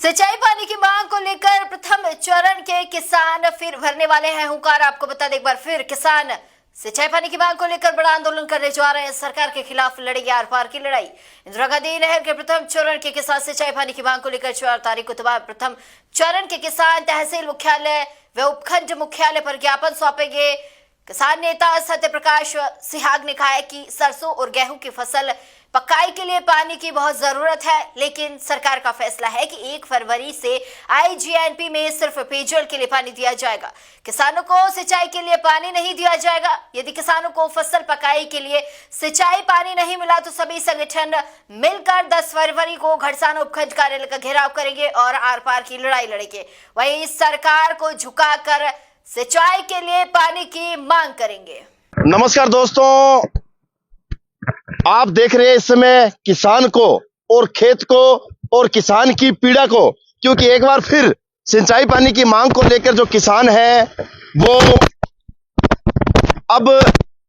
सिंचाई पानी की मांग को लेकर प्रथम चरण के किसान फिर भरने वाले हैं हुंकार। आपको बता दें एक बार फिर किसान सिंचाई पानी की मांग को लेकर बड़ा आंदोलन करने जा रहे हैं। सरकार के खिलाफ लड़ेंगे आर पार की लड़ाई। इंदिरा गांधी नहर के प्रथम चरण के किसान सिंचाई पानी की मांग को लेकर 4 तारीख को प्रथम चरण के किसान तहसील मुख्यालय व उपखंड मुख्यालय पर ज्ञापन सौंपेंगे। किसान नेता सत्य प्रकाश सिहाग ने कहा है कि सरसों और गेहूं की फसल पकाई के लिए पानी की बहुत जरूरत है, लेकिन सरकार का फैसला है कि 1 फरवरी से आईजीएनपी में सिर्फ पेयजल के लिए पानी दिया जाएगा। किसानों को सिंचाई के लिए पानी नहीं दिया जाएगा। यदि किसानों को फसल पकाई के लिए सिंचाई पानी नहीं मिला तो सभी संगठन मिलकर 10 फरवरी को घड़साना उपखंड कार्यालय का घेराव करेंगे और आर पार की लड़ाई लड़ेंगे। वहीं सरकार को झुकाकर सिंचाई के लिए पानी की मांग करेंगे। नमस्कार दोस्तों, आप देख रहे हैं इस समय किसान को और खेत को और किसान की पीड़ा को, क्योंकि एक बार फिर सिंचाई पानी की मांग को लेकर जो किसान है वो अब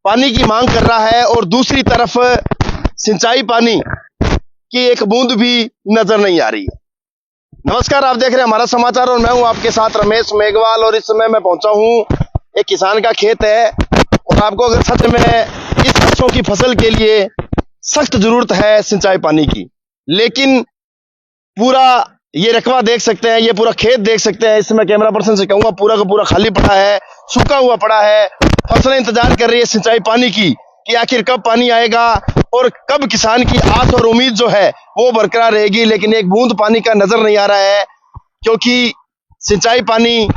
पानी की मांग कर रहा है और दूसरी तरफ सिंचाई पानी की एक बूंद भी नजर नहीं आ रही है। नमस्कार, आप देख रहे हैं हमारा समाचार और मैं हूं आपके साथ रमेश मेघवाल। और इस समय मैं पहुंचा हूं, एक किसान का खेत है और आपको अगर सच में इस सरसों की फसल के लिए सख्त जरूरत है सिंचाई पानी की, लेकिन पूरा ये रकबा देख सकते हैं, ये पूरा खेत देख सकते हैं। इसमें कैमरा पर्सन से कहूंगा पूरा का पूरा खाली पड़ा है, सूखा हुआ पड़ा है। फसलें इंतजार कर रही है सिंचाई पानी की कि आखिर कब पानी आएगा और कब किसान की आस और उम्मीद जो है वो बरकरार रहेगी, लेकिन एक बूंद पानी का नजर नहीं आ रहा है। क्योंकि सिंचाई पानी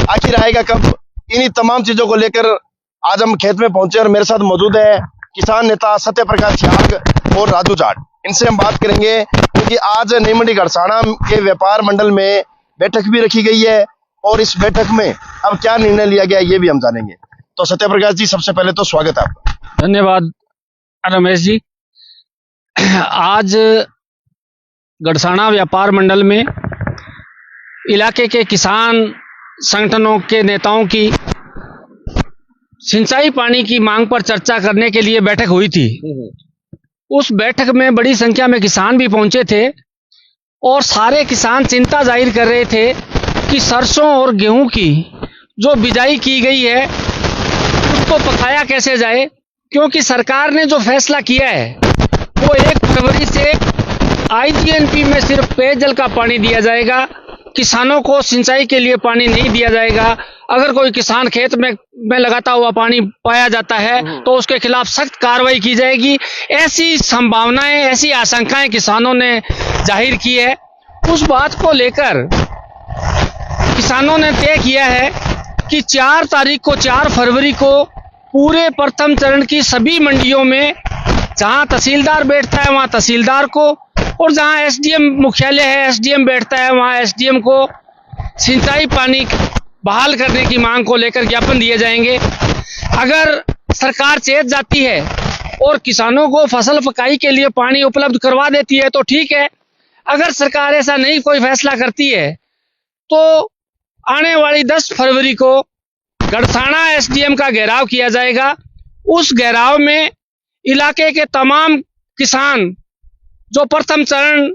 आखिर आएगा कब, इन्हीं तमाम चीजों को लेकर आज हम खेत में पहुंचे और मेरे साथ मौजूद है किसान नेता सत्य प्रकाश सिहाग और राजू जाट। इनसे हम बात करेंगे क्योंकि आज नई मंडी घड़साना के व्यापार मंडल में बैठक भी रखी गई है और इस बैठक में अब क्या निर्णय लिया गया ये भी हम जानेंगे। तो सत्य प्रकाश जी, सबसे पहले तो स्वागत है आपका। धन्यवाद रमेश जी। आज घड़साना व्यापार मंडल में इलाके के किसान संगठनों के नेताओं की सिंचाई पानी की मांग पर चर्चा करने के लिए बैठक हुई थी। उस बैठक में बड़ी संख्या में किसान भी पहुंचे थे और सारे किसान चिंता जाहिर कर रहे थे कि सरसों और गेहूं की जो बिजाई की गई है उसको पकाया कैसे जाए, क्योंकि सरकार ने जो फैसला किया है वो 1 फरवरी से आईजीएनपी में सिर्फ पेयजल का पानी दिया जाएगा। किसानों को सिंचाई के लिए पानी नहीं दिया जाएगा। अगर कोई किसान खेत में लगाता हुआ पानी पाया जाता है तो उसके खिलाफ सख्त कार्रवाई की जाएगी। ऐसी संभावनाएं, ऐसी आशंकाएं किसानों ने जाहिर की है। उस बात को लेकर किसानों ने तय किया है कि 4 तारीख को 4 फरवरी को पूरे प्रथम चरण की सभी मंडियों में जहां तहसीलदार बैठता है वहां तहसीलदार को और जहां एसडीएम मुख्यालय है एसडीएम बैठता है वहां एसडीएम को सिंचाई पानी बहाल करने की मांग को लेकर ज्ञापन दिए जाएंगे। अगर सरकार चेत जाती है और किसानों को फसल पकाई के लिए पानी उपलब्ध करवा देती है तो ठीक है। अगर सरकार ऐसा नहीं कोई फैसला करती है तो आने वाली 10 फरवरी को घड़साना एसडीएम का घेराव किया जाएगा। उस घेराव में इलाके के तमाम किसान जो प्रथम चरण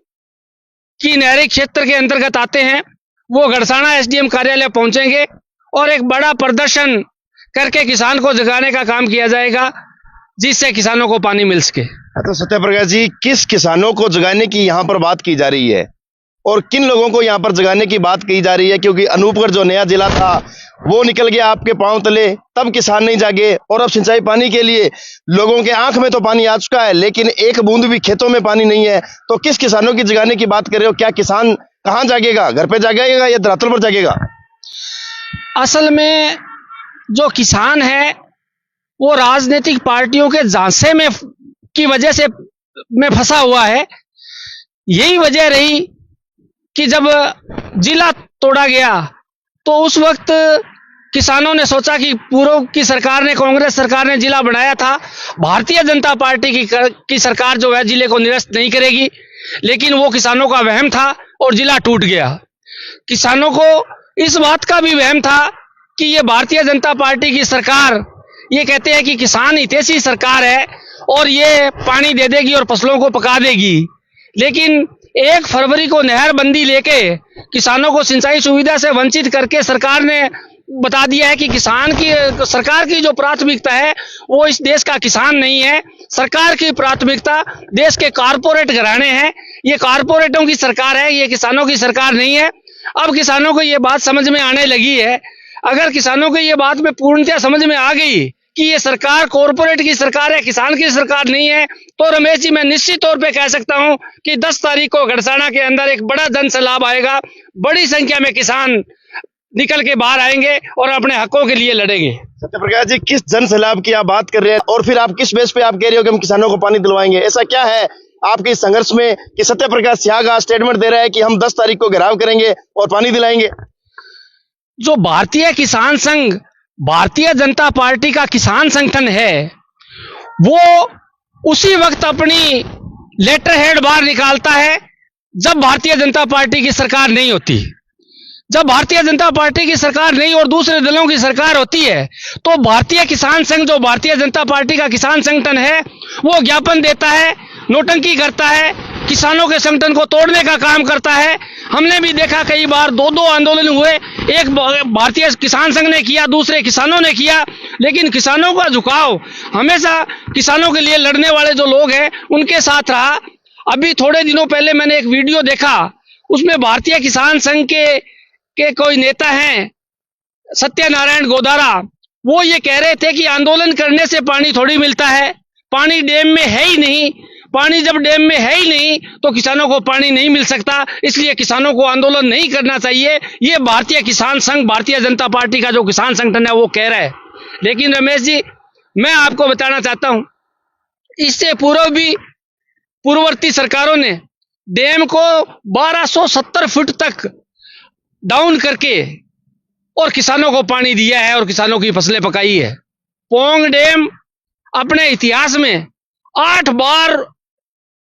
की नहरी क्षेत्र के अंतर्गत आते हैं वो घड़साना एसडीएम कार्यालय पहुंचेंगे और एक बड़ा प्रदर्शन करके किसान को जगाने का काम किया जाएगा जिससे किसानों को पानी मिल सके। तो सत्य प्रकाश जी, किस किसानों को जगाने की यहाँ पर बात की जा रही है और किन लोगों को यहाँ पर जगाने की बात की जा रही है? क्योंकि अनूपगढ़ जो नया जिला था वो निकल गया आपके पांव तले, तब किसान नहीं जागे और अब सिंचाई पानी के लिए लोगों के आंख में तो पानी आ चुका है लेकिन एक बूंद भी खेतों में पानी नहीं है। तो किस किसानों की जगाने की बात कर रहे हो? क्या किसान कहाँ जागेगा, घर पे जागेगा या धरातल पर जागेगा? असल में जो किसान है वो राजनीतिक पार्टियों के झांसे में की वजह से में फंसा हुआ है। यही वजह रही कि जब जिला तोड़ा गया तो उस वक्त किसानों ने सोचा कि पूर्व की सरकार ने, कांग्रेस सरकार ने जिला बनाया था, भारतीय जनता पार्टी की सरकार जो है जिले को निरस्त नहीं करेगी, लेकिन वो किसानों का वहम था और जिला टूट गया। किसानों को इस बात का भी वहम था कि ये भारतीय जनता पार्टी की सरकार, ये कहते हैं कि किसान हितैषी सरकार है और ये पानी दे देगी और फसलों को पका देगी, लेकिन 1 फरवरी को नहरबंदी लेके किसानों को सिंचाई सुविधा से वंचित करके सरकार ने बता दिया है कि सरकार की जो प्राथमिकता है वो इस देश का किसान नहीं है। सरकार की प्राथमिकता देश के कारपोरेट घराने हैं। ये कारपोरेटों की सरकार है, ये किसानों की सरकार नहीं है। अब किसानों को ये बात समझ में आने लगी है। अगर किसानों को ये बात में पूर्णतः समझ में आ गई कि ये सरकार कॉरपोरेट की सरकार है, किसान की सरकार नहीं है, तो रमेश जी मैं निश्चित तौर पे कह सकता हूं कि 10 तारीख को गड़साना के अंदर एक बड़ा जन सैलाब आएगा। बड़ी संख्या में किसान निकल के बाहर आएंगे और अपने हकों के लिए लड़ेंगे। सत्यप्रकाश जी, किस जन सैलाब की आप बात कर रहे हैं और फिर आप किस बेस पे आप कह रहे हो कि हम किसानों को पानी दिलवाएंगे? ऐसा क्या है आपके इस संघर्ष में कि सत्यप्रकाश सिहाग आज स्टेटमेंट दे रहा है कि हम 10 तारीख को घेराव करेंगे और पानी दिलाएंगे? जो भारतीय किसान संघ, भारतीय जनता पार्टी का किसान संगठन है, वो उसी वक्त अपनी लेटर हेड बाहर निकालता है जब भारतीय जनता पार्टी की सरकार नहीं होती। जब भारतीय जनता पार्टी की सरकार नहीं और दूसरे दलों की सरकार होती है तो भारतीय किसान संघ, जो भारतीय जनता पार्टी का किसान संगठन है, वो ज्ञापन देता है, नोटंकी करता है, किसानों के संगठन को तोड़ने का काम करता है। हमने भी देखा कई बार 2-2 आंदोलन हुए, एक भारतीय किसान संघ ने किया, दूसरे किसानों ने किया, लेकिन किसानों का झुकाव हमेशा किसानों के लिए लड़ने वाले जो लोग हैं उनके साथ रहा। अभी थोड़े दिनों पहले मैंने एक वीडियो देखा, उसमें भारतीय किसान संघ के कोई नेता हैं, सत्यनारायण गोदारा, वो ये कह रहे थे कि आंदोलन करने से पानी थोड़ी मिलता है, पानी डैम में है ही नहीं, पानी जब डैम में है ही नहीं तो किसानों को पानी नहीं मिल सकता, इसलिए किसानों को आंदोलन नहीं करना चाहिए। ये भारतीय किसान संघ, भारतीय जनता पार्टी का जो किसान संगठन है वो कह रहा है। लेकिन रमेश जी, मैं आपको बताना चाहता हूं, इससे पूर्व भी पूर्ववर्ती सरकारों ने डैम को 1270 फुट तक डाउन करके और किसानों को पानी दिया है और किसानों की फसलें पकाई है। पोंग डैम अपने इतिहास में 8 बार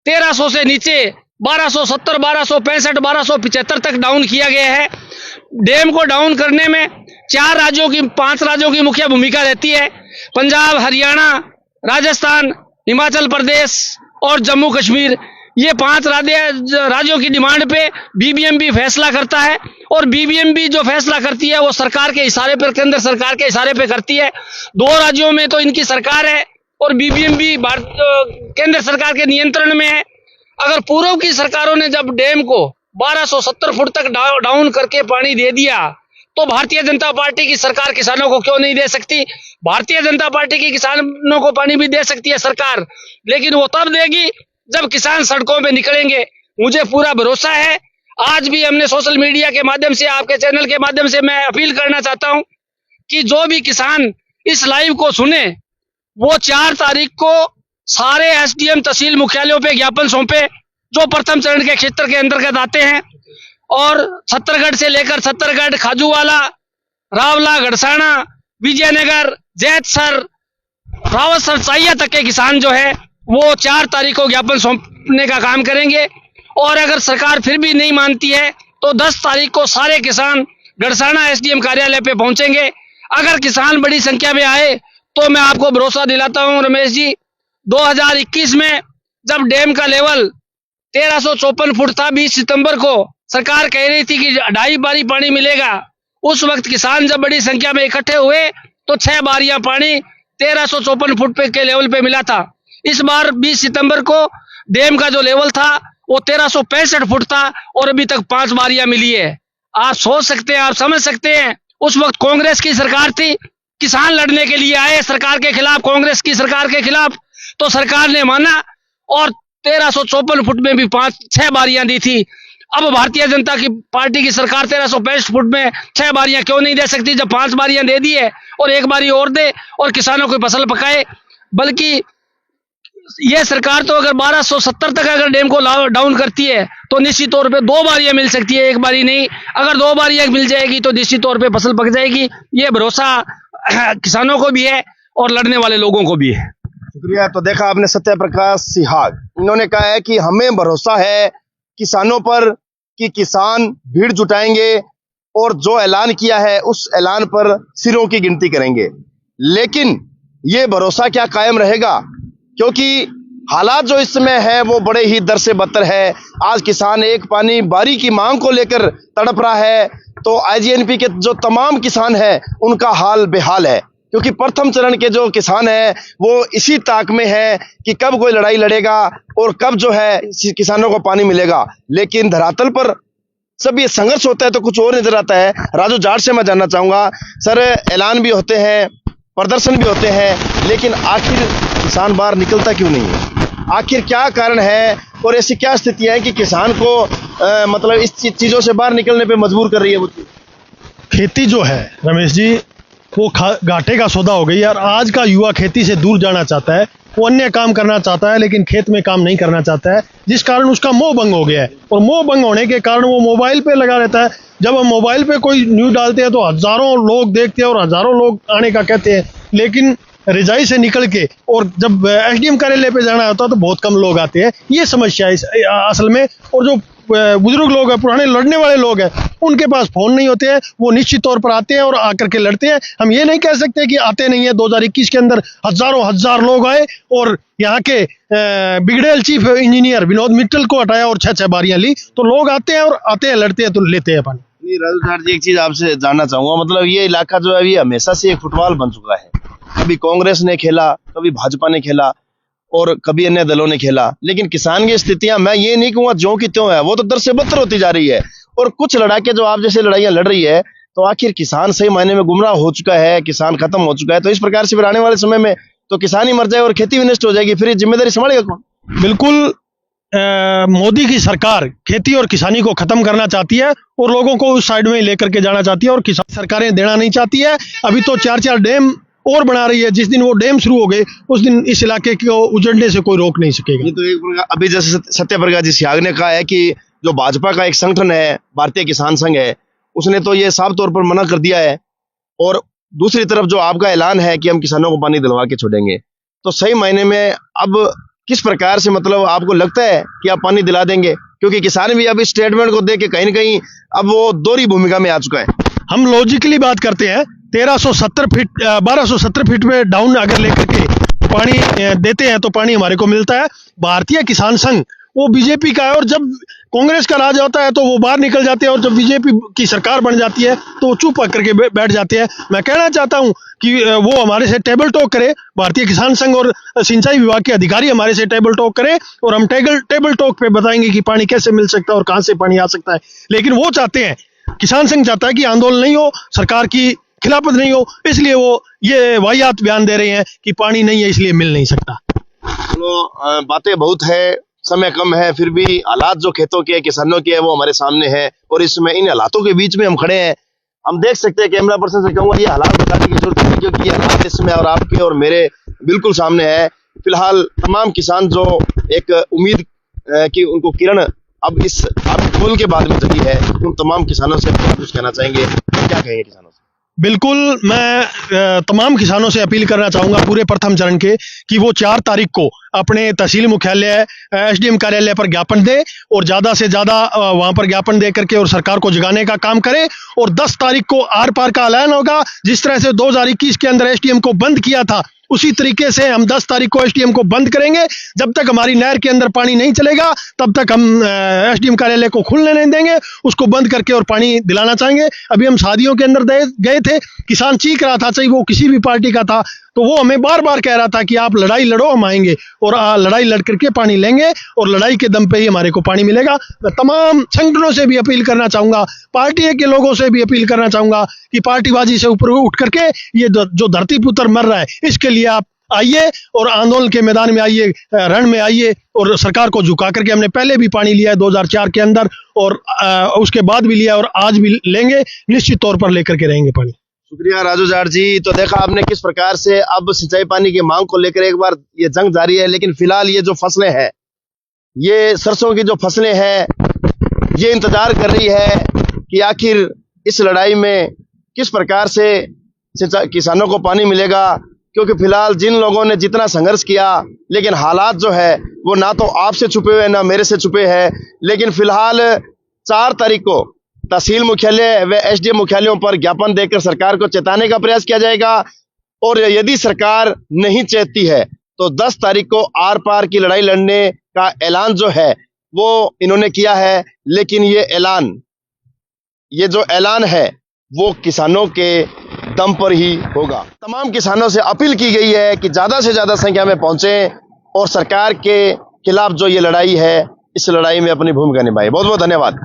1300 से नीचे 1270, 1265, 1275 तक डाउन किया गया है। डैम को डाउन करने में 5 राज्यों की मुख्य भूमिका रहती है। पंजाब, हरियाणा, राजस्थान, हिमाचल प्रदेश और जम्मू कश्मीर, ये 5 राज्यों की डिमांड पे बीबीएमबी फैसला करता है और बीबीएमबी जो फैसला करती है वो सरकार के इशारे पर, केंद्र सरकार के इशारे पे करती है। 2 राज्यों में तो इनकी सरकार है और बीबीएमबी केंद्र सरकार के नियंत्रण में है। अगर पूर्व की सरकारों ने जब डैम को 1270 फुट तक डाउन करके पानी दे दिया तो भारतीय जनता पार्टी की सरकार किसानों को क्यों नहीं दे सकती? भारतीय जनता पार्टी की किसानों को पानी भी दे सकती है सरकार, लेकिन वो तब देगी जब किसान सड़कों पे निकलेंगे। मुझे पूरा भरोसा है, आज भी हमने सोशल मीडिया के माध्यम से, आपके चैनल के माध्यम से मैं अपील करना चाहता हूं कि जो भी किसान इस लाइव को सुने वो 4 तारीख को सारे एसडीएम तहसील मुख्यालयों पे ज्ञापन सौंपे जो प्रथम चरण के क्षेत्र के अंतर्गत आते हैं, और छत्तरगढ़ से लेकर छत्तरगढ़, खाजूवाला, रावला, गड़साना, विजयनगर, जैतसर, रावतसर, साहिया तक के किसान जो है वो 4 तारीख को ज्ञापन सौंपने का काम करेंगे। और अगर सरकार फिर भी नहीं मानती है तो 10 तारीख को सारे किसान गड़साना एसडीएम कार्यालय पे पहुंचेंगे। अगर किसान बड़ी संख्या में आए तो मैं आपको भरोसा दिलाता हूं रमेश जी, 2021 में जब डैम का लेवल 1354 फुट था, 20 सितंबर को सरकार कह रही थी कि 2.5 बारी पानी मिलेगा। उस वक्त किसान जब बड़ी संख्या में इकट्ठे हुए तो 6 बारियां पानी 1354 फुट पे के लेवल पे मिला था। इस बार 20 सितंबर को डैम का जो लेवल था वो 1365 फुट था और अभी तक 5 बारियां मिली है। आप सोच सकते हैं, आप समझ सकते हैं, उस वक्त कांग्रेस की सरकार थी, किसान लड़ने के लिए आए सरकार के खिलाफ, कांग्रेस की सरकार के खिलाफ, तो सरकार ने माना और 1354 फुट में भी 5-6 बारियां दी थी। अब भारतीय जनता की पार्टी की सरकार 1365 फुट में 6 बारियां क्यों नहीं दे सकती जब 5 बारियां दे दी है, और 1 बारी और दे और किसानों की फसल पकाए। बल्कि ये सरकार तो अगर 1270 तक अगर डैम को डाउन करती है तो निश्चित तौर पे 2 बारियां मिल सकती है, 1 बारी नहीं। अगर 2 बारियां मिल जाएगी तो निश्चित तौर पे फसल पक जाएगी। ये भरोसा किसानों को भी है और लड़ने वाले लोगों को भी है। शुक्रिया। तो देखा आपने सत्यप्रकाश सिहाग, इन्होंने कहा है कि हमें भरोसा है किसानों पर कि किसान भीड़ जुटाएंगे और जो ऐलान किया है उस ऐलान पर सिरों की गिनती करेंगे। लेकिन ये भरोसा क्या कायम रहेगा? क्योंकि हालात जो इस समय है वो बड़े ही दर से बदतर है। आज किसान एक पानी बारी की मांग को लेकर तड़प रहा है, तो आईजीएनपी के जो तमाम किसान हैं उनका हाल बेहाल है, क्योंकि प्रथम चरण के जो किसान हैं वो इसी ताक में है कि कब कोई लड़ाई लड़ेगा और कब जो है किसानों को पानी मिलेगा। लेकिन धरातल पर सब ये संघर्ष होता है तो कुछ और नजर आता है। राजू जाट से मैं जानना चाहूंगा, सर ऐलान भी होते हैं, प्रदर्शन भी होते हैं, लेकिन आखिर किसान बाहर निकलता क्यों नहीं है? आखिर क्या कारण है और ऐसी क्या स्थितियां हैं कि किसान को मतलब इस चीजों से बाहर निकलने पे मजबूर कर रही है? वो खेती जो है रमेश जी, वो घाटे का सौदा हो गई है। और आज का युवा खेती से दूर जाना चाहता है, वो अन्य काम करना चाहता है लेकिन खेत में काम नहीं करना चाहता है, जिस कारण उसका मोह भंग हो गया है। और मोह भंग होने के कारण वो मोबाइल पे लगा रहता है। जब हम मोबाइल पे कोई न्यूज डालते हैं तो हजारों लोग देखते हैं और हजारों लोग आने का कहते हैं, लेकिन रिजाई से निकल के और जब एसडीएम कार्यालय पे जाना होता है तो बहुत कम लोग आते हैं। ये समस्या है असल में। और जो बुजुर्ग लोग हैं, पुराने लड़ने वाले लोग हैं, उनके पास फोन नहीं होते हैं, वो निश्चित तौर पर आते हैं और आकर के लड़ते हैं। हम ये नहीं कह सकते कि आते नहीं है। 2021 के अंदर हजार लोग आए और यहाँ के बिगड़ेल चीफ इंजीनियर विनोद मित्तल को हटाया और 6 बारियां ली। तो लोग आते हैं और आते हैं, लड़ते हैं तो लेते हैं पानी। नहीं राजू जाट जी, एक चीज आपसे जानना चाहूंगा, मतलब ये इलाका जो है अभी हमेशा से एक फुटबॉल बन चुका है। कभी कांग्रेस ने खेला, कभी भाजपा ने खेला और कभी अन्य दलों ने खेला, लेकिन किसान की स्थितियां मैं ये नहीं कहूंगा ज्यों की त्यों है, वो तो दर से बदतर होती जा रही है। और कुछ लड़ाके जो आप जैसे लड़ाइयां लड़ रही है, तो आखिर किसान सही मायने में गुमराह हो चुका है, किसान खत्म हो चुका है। तो इस प्रकार से फिर आने वाले समय में तो किसान ही मर जाए और खेती भी नष्ट हो जाएगी, फिर ये जिम्मेदारी संभालेगा कौन? बिल्कुल मोदी की सरकार खेती और किसानी को खत्म करना चाहती है और लोगों को उस साइड में ही लेकर के जाना चाहती है, और किसान सरकारें देना नहीं चाहती है। अभी तो 4 डैम और बना रही है। जिस दिन वो डैम शुरू हो गए उस दिन इस इलाके को उजड़ने से कोई रोक नहीं सकेगा। ये तो एक प्रकार अभी जैसे सत्यप्रकाश जी सियाग ने कहा है कि जो भाजपा का एक संगठन है, भारतीय किसान संघ है, उसने तो ये साफ तौर पर मना कर दिया है। और दूसरी तरफ जो आपका ऐलान है कि हम किसानों को पानी दिलवा के छोड़ेंगे, तो सही मायने में अब किस प्रकार से मतलब आपको लगता है कि आप पानी दिला देंगे? क्योंकि किसान भी अब इस स्टेटमेंट को देख के कहीं ना कहीं अब वो दोहरी भूमिका में आ चुका है। हम लॉजिकली बात करते हैं, 1270 फीट में डाउन अगर लेकर के पानी देते हैं तो पानी हमारे को मिलता है। भारतीय किसान संघ वो बीजेपी का है, और जब कांग्रेस का राज होता है तो वो बाहर निकल जाते हैं, और जब बीजेपी की सरकार बन जाती है तो वो चुप करके बैठ जाते हैं। मैं कहना चाहता हूं कि वो हमारे से टेबल टॉक करे, भारतीय किसान संघ और सिंचाई विभाग के अधिकारी हमारे से टेबल टॉक करें, और हम टेबल टॉक पे बताएंगे कि पानी कैसे मिल सकता है और कहां से पानी आ सकता है। लेकिन वो चाहते हैं, किसान संघ चाहता है कि आंदोलन नहीं हो, सरकार की खिलाफत नहीं हो, इसलिए वो ये वाहियात बयान दे रहे हैं कि पानी नहीं है इसलिए मिल नहीं सकता। चलो बातें बहुत है, समय कम है, फिर भी हालात जो खेतों के किसानों के है वो हमारे सामने है। और इस समय इन हालातों के बीच में हम खड़े हैं। हम देख सकते हैं, कैमरा पर्सन से कहूंगा ये हालात बताने की जरूरत नहीं, क्योंकि ये हालात इस समय और आपके और मेरे बिल्कुल सामने है। फिलहाल तमाम किसान जो एक उम्मीद कि उनको किरण अब इस फूल के बाद में जगी है, उन तमाम किसानों से कुछ कहना चाहेंगे, क्या कहेंगे किसानों से? बिल्कुल, मैं तमाम किसानों से अपील करना चाहूंगा पूरे प्रथम चरण के कि वो 4 तारीख को अपने तहसील मुख्यालय एसडीएम कार्यालय पर ज्ञापन दे, और ज्यादा से ज्यादा वहां पर ज्ञापन दे करके और सरकार को जगाने का काम करे। और 10 तारीख को आर पार का ऐलान होगा। जिस तरह से 2021 के अंदर एसडीएम को बंद किया था, उसी तरीके से हम 10 तारीख को एसडीएम को बंद करेंगे। जब तक हमारी नहर के अंदर पानी नहीं चलेगा तब तक हम एसडीएम कार्यालय को खुलने नहीं देंगे, उसको बंद करके और पानी दिलाना चाहेंगे। अभी हम शादियों के अंदर गए थे, किसान चीख रहा था, चाहे वो किसी भी पार्टी का था, तो वो हमें बार बार कह रहा था कि आप लड़ाई लड़ो, हम आएंगे और लड़ाई लड़ करके पानी लेंगे, और लड़ाई के दम पे ही हमारे को पानी मिलेगा। मैं तमाम संगठनों से भी अपील करना चाहूंगा, पार्टी के लोगों से भी अपील करना चाहूंगा कि पार्टीबाजी से ऊपर उठ करके ये जो धरती पुत्र मर रहा है, इसके लिए आप आइए और आंदोलन के मैदान में आइए, रण में आइए, और सरकार को झुका करके हमने पहले भी पानी लिया है 2004 के अंदर, और उसके बाद भी लिया और आज भी लेंगे, निश्चित तौर पर लेकर के रहेंगे पानी। शुक्रिया राजू जाट जी। तो देखा आपने किस प्रकार से अब सिंचाई पानी की मांग को लेकर एक बार ये जंग जारी है। लेकिन फिलहाल ये जो फसलें हैं, ये सरसों की जो फसलें हैं, ये इंतजार कर रही है कि आखिर इस लड़ाई में किस प्रकार से किसानों को पानी मिलेगा। क्योंकि फिलहाल जिन लोगों ने जितना संघर्ष किया, लेकिन हालात जो है वो ना तो आपसे छुपे हुए ना मेरे से छुपे हैं। लेकिन फिलहाल 4 तारीख को तहसील मुख्यालय व एसडीएम मुख्यालयों पर ज्ञापन देकर सरकार को चेताने का प्रयास किया जाएगा। और यदि सरकार नहीं चेतती है तो 10 तारीख को आर पार की लड़ाई लड़ने का ऐलान जो है वो इन्होंने किया है। लेकिन ये जो ऐलान है वो किसानों के दम पर ही होगा। तमाम किसानों से अपील की गई है कि ज्यादा से ज्यादा संख्या में पहुंचें और सरकार के खिलाफ जो ये लड़ाई है इस लड़ाई में अपनी भूमिका निभाएं। बहुत बहुत धन्यवाद।